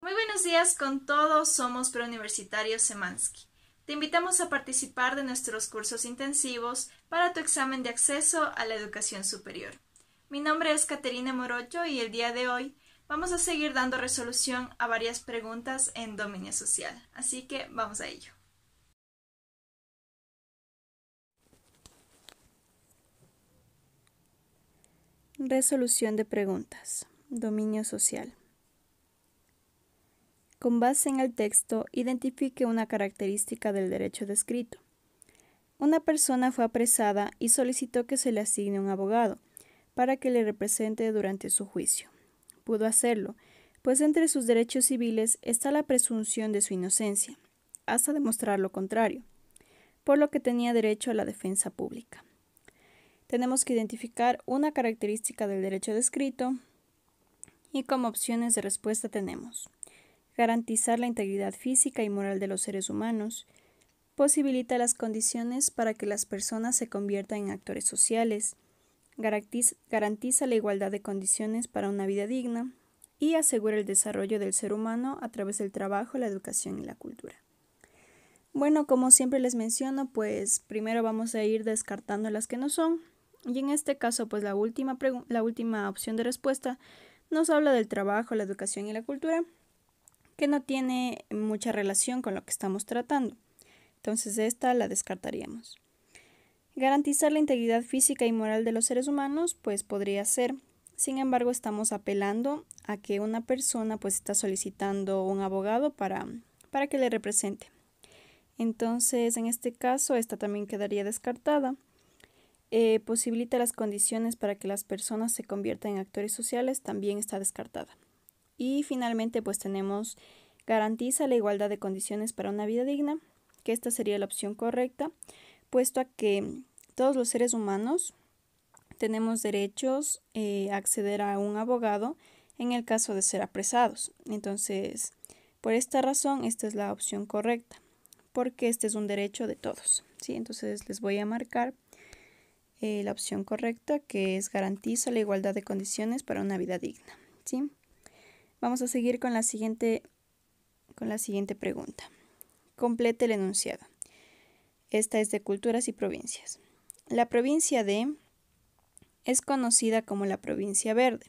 Muy buenos días con todos, somos Preuniversitarios Semansky. Te invitamos a participar de nuestros cursos intensivos para tu examen de acceso a la educación superior. Mi nombre es Caterina Morocho y el día de hoy vamos a seguir dando resolución a varias preguntas en dominio social, así que vamos a ello. Resolución de preguntas. Dominio social. Con base en el texto, identifique una característica del derecho descrito. Una persona fue apresada y solicitó que se le asigne un abogado para que le represente durante su juicio. Pudo hacerlo, pues entre sus derechos civiles está la presunción de su inocencia, hasta demostrar lo contrario, por lo que tenía derecho a la defensa pública. Tenemos que identificar una característica del derecho descrito y como opciones de respuesta tenemos: garantizar la integridad física y moral de los seres humanos, posibilita las condiciones para que las personas se conviertan en actores sociales, garantiza la igualdad de condiciones para una vida digna y asegura el desarrollo del ser humano a través del trabajo, la educación y la cultura. Bueno, como siempre les menciono, pues primero vamos a ir descartando las que no son, y en este caso, pues la última opción de respuesta nos habla del trabajo, la educación y la cultura, que no tiene mucha relación con lo que estamos tratando. Entonces esta la descartaríamos. Garantizar la integridad física y moral de los seres humanos, pues podría ser. Sin embargo, estamos apelando a que una persona pues está solicitando un abogado para que le represente. Entonces, en este caso, esta también quedaría descartada. Posibilita las condiciones para que las personas se conviertan en actores sociales, también está descartada. Y finalmente, pues tenemos garantiza la igualdad de condiciones para una vida digna, que esta sería la opción correcta, puesto a que todos los seres humanos tenemos derechos a acceder a un abogado en el caso de ser apresados. Entonces, por esta razón, esta es la opción correcta, porque este es un derecho de todos, ¿sí? Entonces les voy a marcar la opción correcta, que es garantiza la igualdad de condiciones para una vida digna, ¿sí? Vamos a seguir con la siguiente pregunta. Complete el enunciado. Esta es de culturas y provincias. La provincia de es conocida como la provincia verde,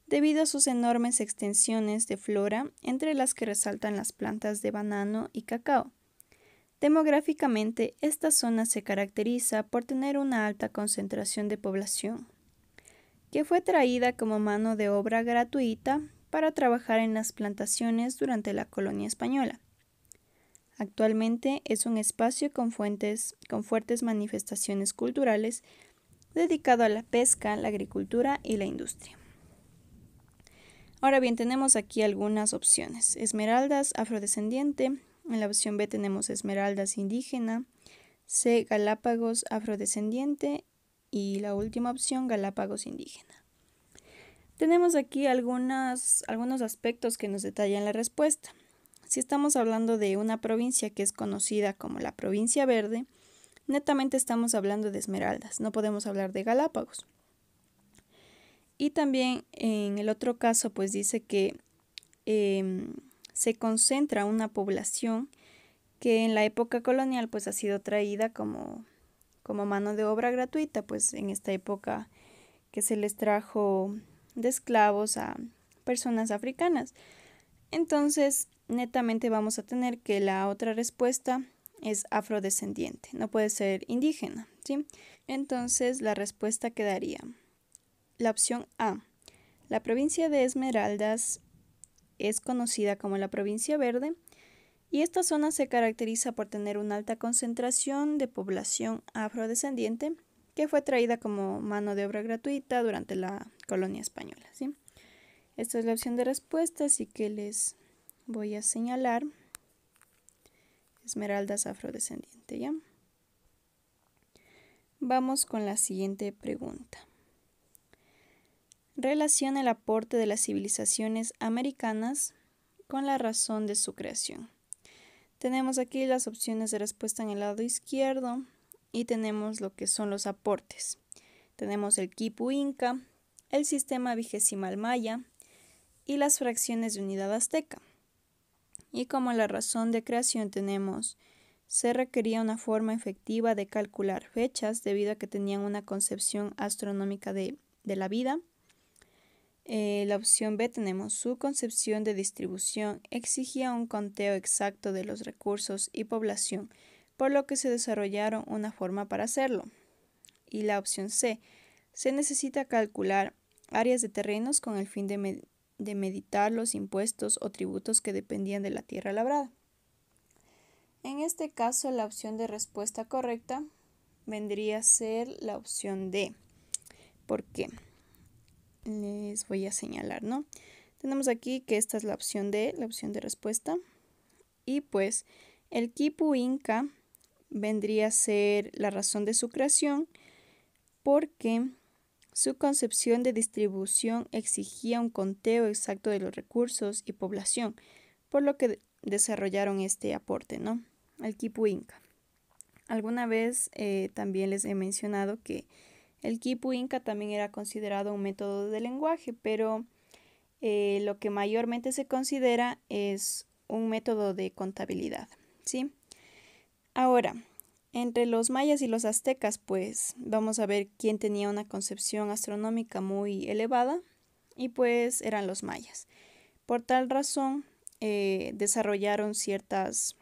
debido a sus enormes extensiones de flora, entre las que resaltan las plantas de banano y cacao. Demográficamente, esta zona se caracteriza por tener una alta concentración de población, que fue traída como mano de obra gratuita para trabajar en las plantaciones durante la colonia española. Actualmente es un espacio con fuertes manifestaciones culturales dedicado a la pesca, la agricultura y la industria. Ahora bien, tenemos aquí algunas opciones. Esmeraldas, afrodescendiente. En la opción B tenemos esmeraldas, indígena. C, Galápagos, afrodescendiente. Y la última opción, Galápagos, indígena. Tenemos aquí algunos aspectos que nos detallan la respuesta. Si estamos hablando de una provincia que es conocida como la provincia verde, netamente estamos hablando de esmeraldas, no podemos hablar de Galápagos. Y también en el otro caso, pues dice que se concentra una población que en la época colonial pues ha sido traída como mano de obra gratuita, pues en esta época que se les trajo de esclavos a personas africanas. Entonces, netamente vamos a tener que la otra respuesta es afrodescendiente, no puede ser indígena, ¿sí? Entonces, la respuesta quedaría la opción A. La provincia de Esmeraldas es conocida como la provincia verde y esta zona se caracteriza por tener una alta concentración de población afrodescendiente que fue traída como mano de obra gratuita durante la colonia española, ¿sí? Esta es la opción de respuesta, así que les voy a señalar esmeraldas afrodescendiente, ¿ya? Vamos con la siguiente pregunta. Relaciona el aporte de las civilizaciones americanas con la razón de su creación. Tenemos aquí las opciones de respuesta en el lado izquierdo y tenemos lo que son los aportes. Tenemos el quipu inca, el sistema vigesimal maya y las fracciones de unidad azteca. Y como la razón de creación tenemos, se requería una forma efectiva de calcular fechas debido a que tenían una concepción astronómica de la vida. La opción B tenemos su concepción de distribución exigía un conteo exacto de los recursos y población, por lo que se desarrollaron una forma para hacerlo. Y la opción C, se necesita calcular áreas de terrenos con el fin de meditar los impuestos o tributos que dependían de la tierra labrada. En este caso, la opción de respuesta correcta vendría a ser la opción D. ¿Por qué? Les voy a señalar, ¿no? Tenemos aquí que esta es la opción D, la opción de respuesta. Y pues el quipu inca vendría a ser la razón de su creación porque su concepción de distribución exigía un conteo exacto de los recursos y población, por lo que desarrollaron este aporte, ¿no? El quipu inca. Alguna vez también les he mencionado que el quipu inca también era considerado un método de lenguaje, pero lo que mayormente se considera es un método de contabilidad, ¿sí? Ahora, entre los mayas y los aztecas, pues vamos a ver quién tenía una concepción astronómica muy elevada, y pues eran los mayas. Por tal razón, desarrollaron ciertas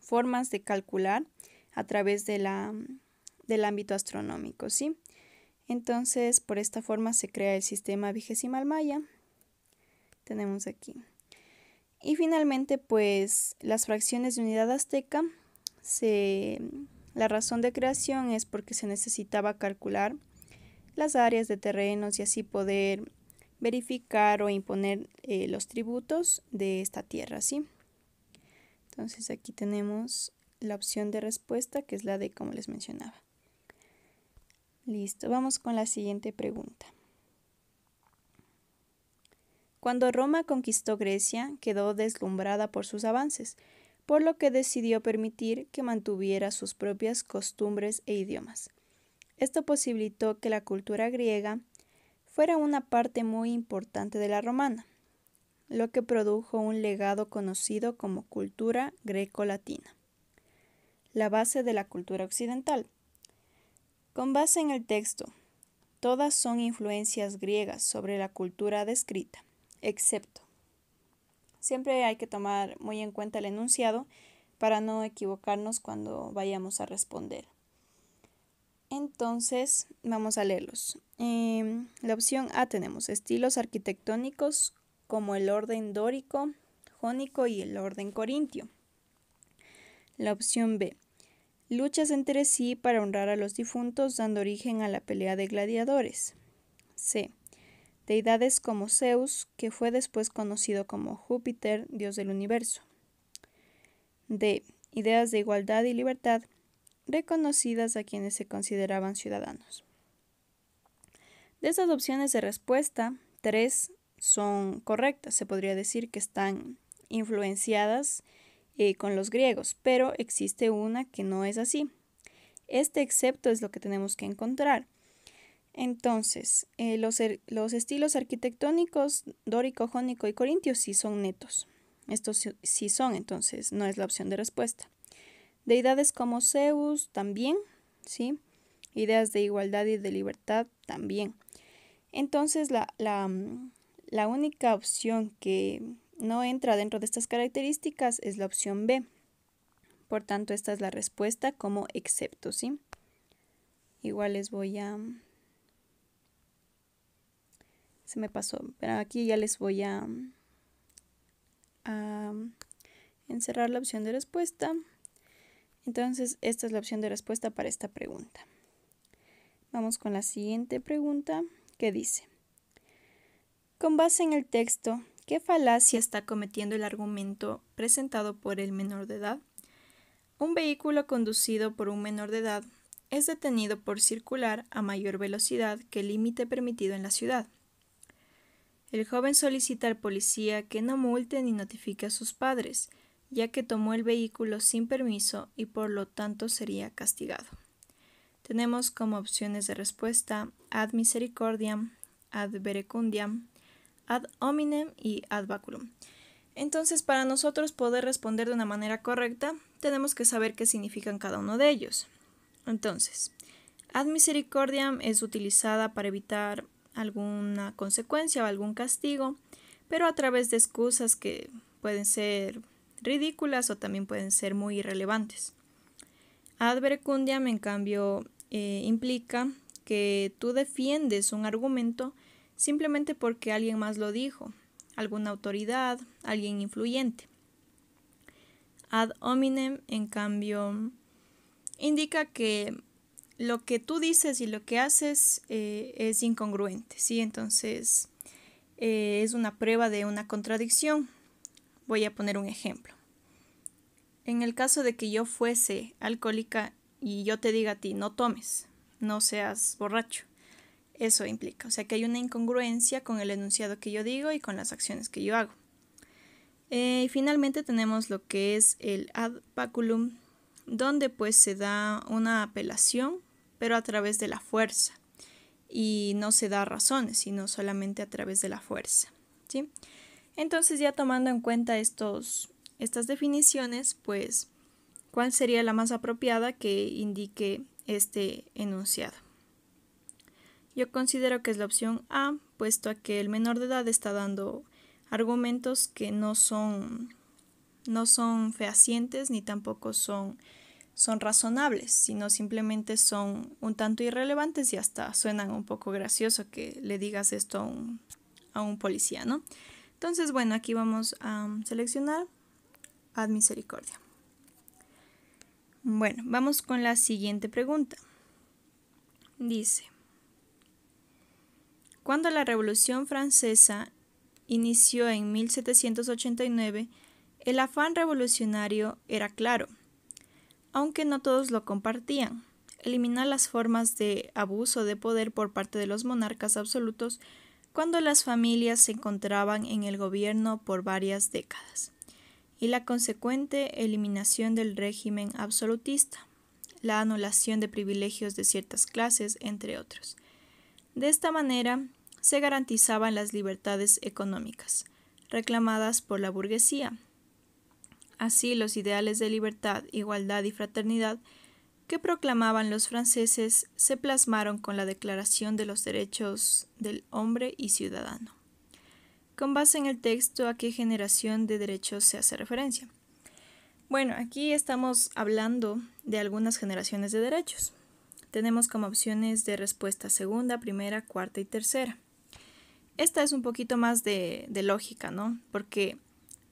formas de calcular a través del ámbito astronómico, ¿sí? Entonces, por esta forma se crea el sistema vigesimal maya. Tenemos aquí. Y finalmente, pues, las fracciones de unidad azteca, la razón de creación es porque se necesitaba calcular las áreas de terrenos y así poder verificar o imponer los tributos de esta tierra, ¿sí? Entonces, aquí tenemos la opción de respuesta, que es la D, como les mencionaba. Listo, vamos con la siguiente pregunta. Cuando Roma conquistó Grecia, quedó deslumbrada por sus avances, por lo que decidió permitir que mantuviera sus propias costumbres e idiomas. Esto posibilitó que la cultura griega fuera una parte muy importante de la romana, lo que produjo un legado conocido como cultura greco-latina, la base de la cultura occidental. Con base en el texto, todas son influencias griegas sobre la cultura descrita, excepto. Siempre hay que tomar muy en cuenta el enunciado para no equivocarnos cuando vayamos a responder. Entonces, vamos a leerlos. La opción A tenemos estilos arquitectónicos como el orden dórico, jónico y el orden corintio. La opción B, luchas entre sí para honrar a los difuntos dando origen a la pelea de gladiadores. C, deidades como Zeus, que fue después conocido como Júpiter, dios del universo. D, ideas de igualdad y libertad reconocidas a quienes se consideraban ciudadanos. De estas opciones de respuesta, 3 son correctas. Se podría decir que están influenciadas con los griegos, pero existe una que no es así. Este excepto es lo que tenemos que encontrar. Entonces, los estilos arquitectónicos dórico, jónico y corintio sí son netos. Estos sí son, entonces no es la opción de respuesta. Deidades como Zeus también, ¿sí? Ideas de igualdad y de libertad también. Entonces, la única opción que no entra dentro de estas características es la opción B. Por tanto, esta es la respuesta como excepto, ¿sí? Igual les voy a... Se me pasó, pero aquí ya les voy a encerrar la opción de respuesta. Entonces, esta es la opción de respuesta para esta pregunta. Vamos con la siguiente pregunta, que dice: con base en el texto, ¿qué falacia está cometiendo el argumento presentado por el menor de edad? Un vehículo conducido por un menor de edad es detenido por circular a mayor velocidad que el límite permitido en la ciudad. El joven solicita al policía que no multe ni notifique a sus padres, ya que tomó el vehículo sin permiso y por lo tanto sería castigado. Tenemos como opciones de respuesta ad misericordiam, ad verecundiam, ad hominem y ad baculum. Entonces, para nosotros poder responder de una manera correcta, tenemos que saber qué significan cada uno de ellos. Entonces, ad misericordiam es utilizada para evitar alguna consecuencia o algún castigo, pero a través de excusas que pueden ser ridículas o también pueden ser muy irrelevantes. Ad verecundiam, en cambio, implica que tú defiendes un argumento simplemente porque alguien más lo dijo, alguna autoridad, alguien influyente. Ad hominem, en cambio, indica que lo que tú dices y lo que haces es incongruente, ¿sí? Entonces, es una prueba de una contradicción. Voy a poner un ejemplo. En el caso de que yo fuese alcohólica y yo te diga a ti, no tomes, no seas borracho, eso implica, o sea que hay una incongruencia con el enunciado que yo digo y con las acciones que yo hago. Y finalmente tenemos lo que es el ad baculum, donde pues se da una apelación, pero a través de la fuerza, y no se da razones, sino solamente a través de la fuerza, ¿sí? Entonces, ya tomando en cuenta estas definiciones, pues, ¿cuál sería la más apropiada que indique este enunciado? Yo considero que es la opción A, puesto a que el menor de edad está dando argumentos que no son fehacientes ni tampoco son razonables, sino simplemente son un tanto irrelevantes y hasta suenan un poco gracioso que le digas esto a un policía, ¿no? Entonces, bueno, aquí vamos a seleccionar ad misericordia. Bueno, vamos con la siguiente pregunta. Dice, cuando la Revolución Francesa inició en 1789, el afán revolucionario era claro, aunque no todos lo compartían: eliminar las formas de abuso de poder por parte de los monarcas absolutos cuando las familias se encontraban en el gobierno por varias décadas, y la consecuente eliminación del régimen absolutista, la anulación de privilegios de ciertas clases, entre otros. De esta manera, se garantizaban las libertades económicas, reclamadas por la burguesía. Así, los ideales de libertad, igualdad y fraternidad que proclamaban los franceses se plasmaron con la Declaración de los Derechos del Hombre y Ciudadano. Con base en el texto, ¿a qué generación de derechos se hace referencia? Bueno, aquí estamos hablando de algunas generaciones de derechos. Tenemos como opciones de respuesta segunda, primera, cuarta y tercera. Esta es un poquito más de lógica, ¿no? Porque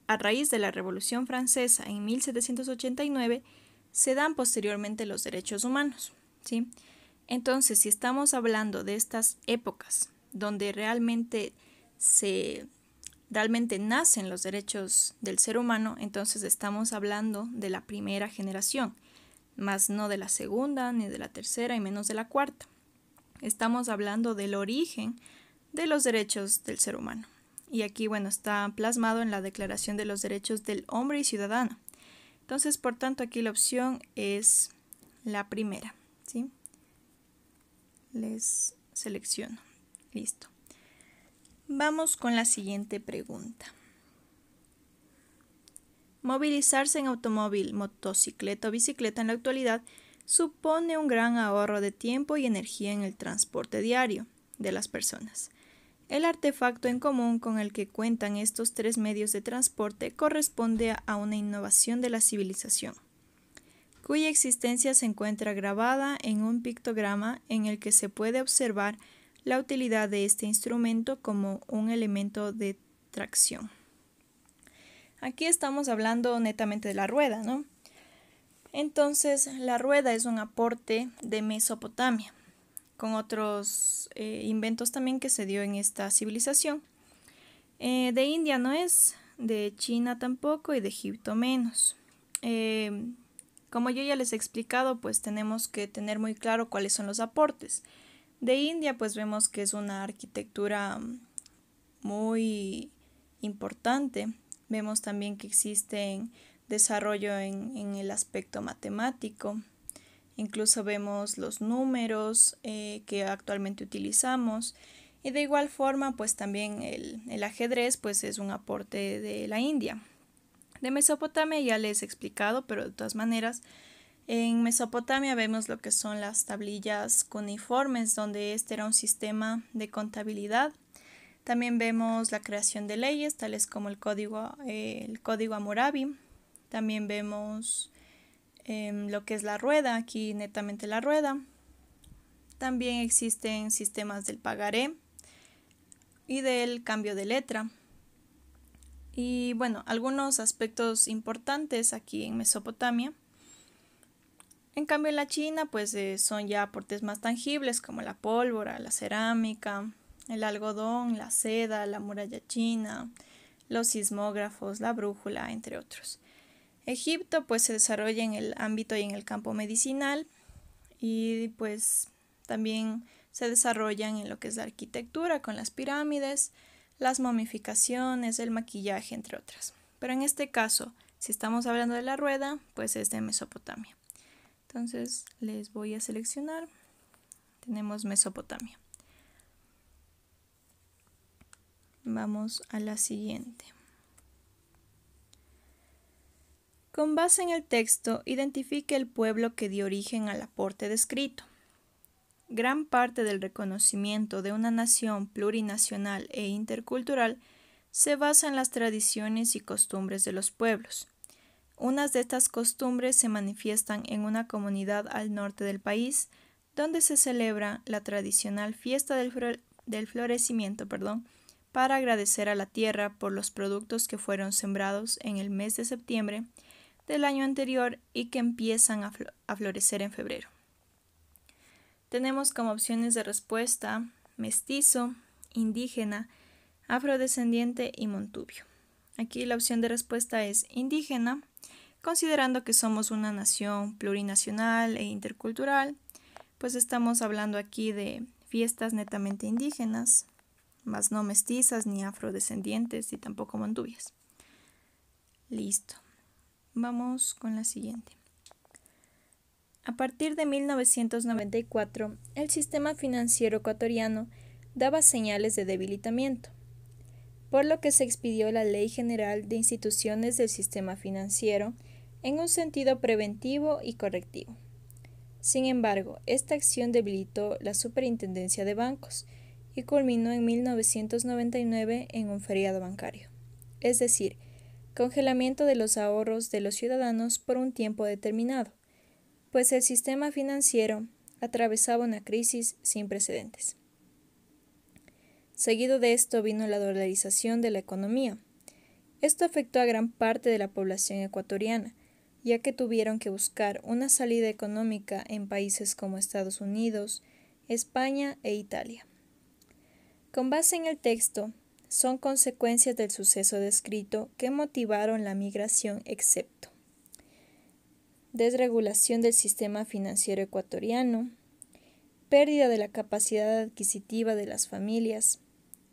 a raíz de la Revolución Francesa en 1789 se dan posteriormente los derechos humanos, ¿sí? Entonces, si estamos hablando de estas épocas donde realmente nacen los derechos del ser humano, entonces estamos hablando de la primera generación, más no de la segunda, ni de la tercera, y menos de la cuarta. Estamos hablando del origen de los derechos del ser humano. Y aquí, bueno, está plasmado en la Declaración de los Derechos del Hombre y Ciudadano. Entonces, por tanto, aquí la opción es la primera, ¿sí? Les selecciono. Listo. Vamos con la siguiente pregunta. Movilizarse en automóvil, motocicleta o bicicleta en la actualidad supone un gran ahorro de tiempo y energía en el transporte diario de las personas. El artefacto en común con el que cuentan estos tres medios de transporte corresponde a una innovación de la civilización, cuya existencia se encuentra grabada en un pictograma en el que se puede observar la utilidad de este instrumento como un elemento de tracción. Aquí estamos hablando netamente de la rueda, ¿no? Entonces, la rueda es un aporte de Mesopotamia, con otros inventos también que se dio en esta civilización. De India no es, de China tampoco y de Egipto menos. Como yo ya les he explicado, pues tenemos que tener muy claro cuáles son los aportes. De India, pues vemos que es una arquitectura muy importante. Vemos también que existe desarrollo en el aspecto matemático. Incluso vemos los números que actualmente utilizamos. Y de igual forma, pues también el ajedrez pues es un aporte de la India. De Mesopotamia ya les he explicado, pero de todas maneras, en Mesopotamia vemos lo que son las tablillas cuneiformes, donde este era un sistema de contabilidad. También vemos la creación de leyes, tales como el código Hammurabi. También vemos lo que es la rueda, aquí netamente la rueda. También existen sistemas del pagaré y del cambio de letra. Y bueno, algunos aspectos importantes aquí en Mesopotamia. En cambio en la China pues son ya aportes más tangibles como la pólvora, la cerámica, el algodón, la seda, la muralla china, los sismógrafos, la brújula, entre otros. Egipto pues se desarrolla en el ámbito y en el campo medicinal y pues también se desarrollan en lo que es la arquitectura con las pirámides, las momificaciones, el maquillaje, entre otras. Pero en este caso, si estamos hablando de la rueda, pues es de Mesopotamia. Entonces les voy a seleccionar. Tenemos Mesopotamia. Vamos a la siguiente. Con base en el texto, identifique el pueblo que dio origen al aporte descrito. Gran parte del reconocimiento de una nación plurinacional e intercultural se basa en las tradiciones y costumbres de los pueblos. Unas de estas costumbres se manifiestan en una comunidad al norte del país, donde se celebra la tradicional fiesta del florecimiento, para agradecer a la tierra por los productos que fueron sembrados en el mes de septiembre del año anterior y que empiezan a florecer en febrero. Tenemos como opciones de respuesta mestizo, indígena, afrodescendiente y montubio. Aquí la opción de respuesta es indígena, considerando que somos una nación plurinacional e intercultural, pues estamos hablando aquí de fiestas netamente indígenas, más no mestizas ni afrodescendientes y tampoco montubias. Listo. Vamos con la siguiente. A partir de 1994, el sistema financiero ecuatoriano daba señales de debilitamiento, por lo que se expidió la Ley General de Instituciones del Sistema Financiero en un sentido preventivo y correctivo. Sin embargo, esta acción debilitó la Superintendencia de Bancos y culminó en 1999 en un feriado bancario, es decir, congelamiento de los ahorros de los ciudadanos por un tiempo determinado, pues el sistema financiero atravesaba una crisis sin precedentes. Seguido de esto vino la dolarización de la economía. Esto afectó a gran parte de la población ecuatoriana, ya que tuvieron que buscar una salida económica en países como Estados Unidos, España e Italia. Con base en el texto, son consecuencias del suceso descrito que motivaron la migración excepto desregulación del sistema financiero ecuatoriano, pérdida de la capacidad adquisitiva de las familias,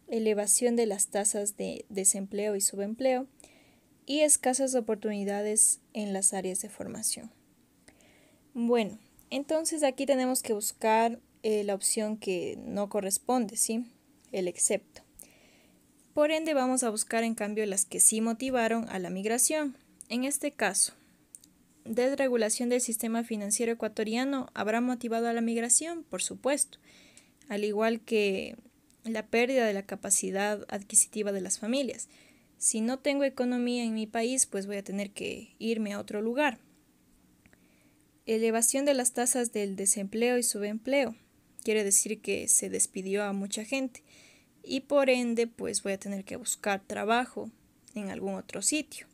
elevación de las tasas de desempleo y subempleo y escasas oportunidades en las áreas de formación. Bueno, entonces aquí tenemos que buscar la opción que no corresponde, ¿sí? El excepto. Por ende vamos a buscar en cambio las que sí motivaron a la migración. En este caso, desregulación del sistema financiero ecuatoriano habrá motivado a la migración, por supuesto, al igual que la pérdida de la capacidad adquisitiva de las familias. Si no tengo economía en mi país, pues voy a tener que irme a otro lugar. Elevación de las tasas del desempleo y subempleo. Quiere decir que se despidió a mucha gente y por ende, pues voy a tener que buscar trabajo en algún otro sitio.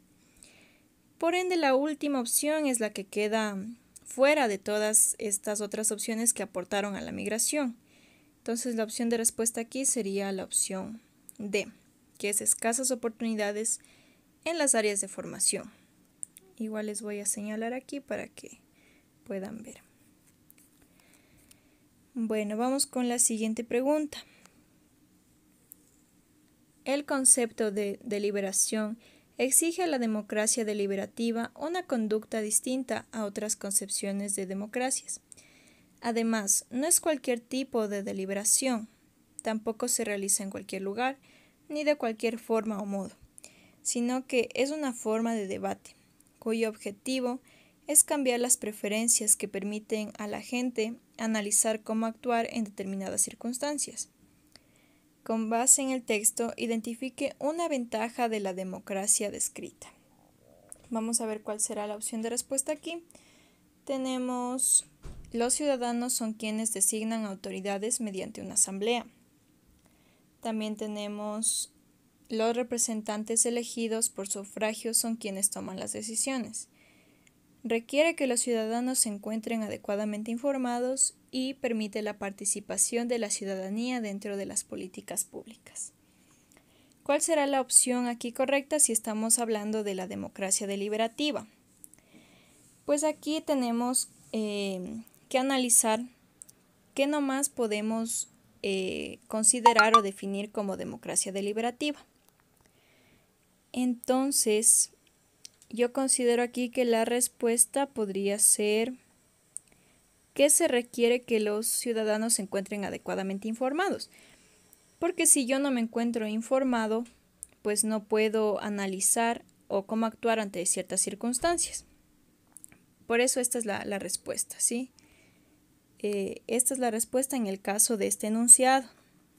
Por ende, la última opción es la que queda fuera de todas estas otras opciones que aportaron a la migración. Entonces, la opción de respuesta aquí sería la opción D, que es escasas oportunidades en las áreas de formación. Igual les voy a señalar aquí para que puedan ver. Bueno, vamos con la siguiente pregunta. El concepto de deliberación exige a la democracia deliberativa una conducta distinta a otras concepciones de democracias. Además, no es cualquier tipo de deliberación. tampoco se realiza en cualquier lugar, ni de cualquier forma o modo, sino que es una forma de debate, cuyo objetivo es cambiar las preferencias que permiten a la gente analizar cómo actuar en determinadas circunstancias. Con base en el texto, identifique una ventaja de la democracia descrita. Vamos a ver cuál será la opción de respuesta aquí. Tenemos: los ciudadanos son quienes designan autoridades mediante una asamblea. También tenemos: los representantes elegidos por sufragio son quienes toman las decisiones. Requiere que los ciudadanos se encuentren adecuadamente informados y permite la participación de la ciudadanía dentro de las políticas públicas. ¿Cuál será la opción aquí correcta si estamos hablando de la democracia deliberativa? Pues aquí tenemos que analizar qué nomás podemos considerar o definir como democracia deliberativa. Entonces, yo considero aquí que la respuesta podría ser que se requiere que los ciudadanos se encuentren adecuadamente informados. Porque si yo no me encuentro informado, pues no puedo analizar o cómo actuar ante ciertas circunstancias. Por eso esta es la respuesta, ¿sí? Esta es la respuesta en el caso de este enunciado,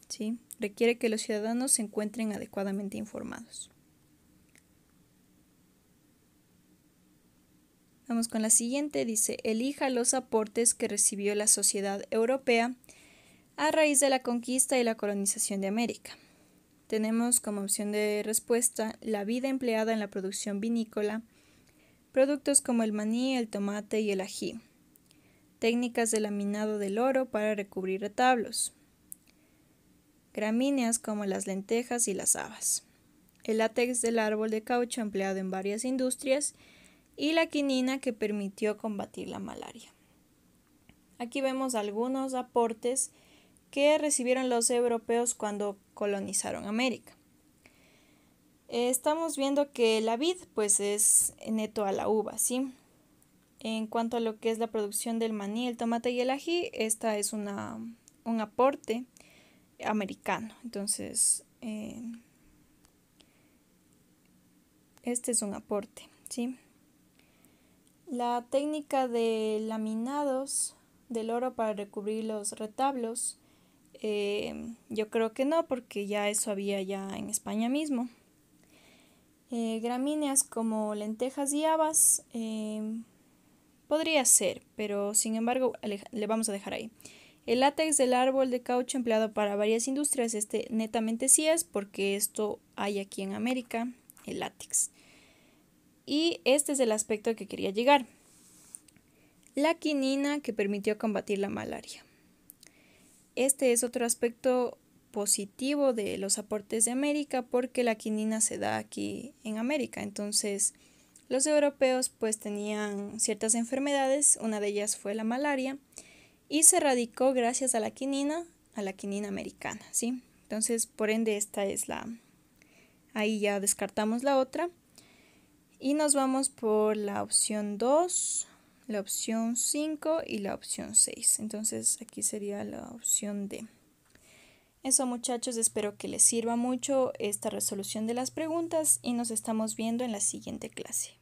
¿sí? Requiere que los ciudadanos se encuentren adecuadamente informados. Vamos con la siguiente, dice: elija los aportes que recibió la sociedad europea a raíz de la conquista y la colonización de América. Tenemos como opción de respuesta la vida empleada en la producción vinícola, productos como el maní, el tomate y el ají, técnicas de laminado del oro para recubrir retablos, gramíneas como las lentejas y las habas, el látex del árbol de caucho empleado en varias industrias y la quinina que permitió combatir la malaria. Aquí vemos algunos aportes que recibieron los europeos cuando colonizaron América. Estamos viendo que la vid pues es neto a la uva, ¿sí? En cuanto a lo que es la producción del maní, el tomate y el ají, esta es un aporte americano. Entonces, este es un aporte, ¿sí? La técnica de laminados del oro para recubrir los retablos, yo creo que no, porque ya eso había ya en España mismo. Gramíneas como lentejas y habas, podría ser, pero sin embargo le vamos a dejar ahí. El látex del árbol de caucho empleado para varias industrias, este netamente sí es, porque esto hay aquí en América, el látex. Y este es el aspecto que quería llegar. La quinina que permitió combatir la malaria. Este es otro aspecto positivo de los aportes de América, porque la quinina se da aquí en América. Entonces, los europeos pues tenían ciertas enfermedades, una de ellas fue la malaria, y se erradicó gracias a la quinina americana, ¿sí? Entonces, por ende, esta es ahí ya descartamos la otra. Y nos vamos por la opción 2, la opción 5 y la opción 6. Entonces aquí sería la opción D. Eso, muchachos, espero que les sirva mucho esta resolución de las preguntas y nos estamos viendo en la siguiente clase.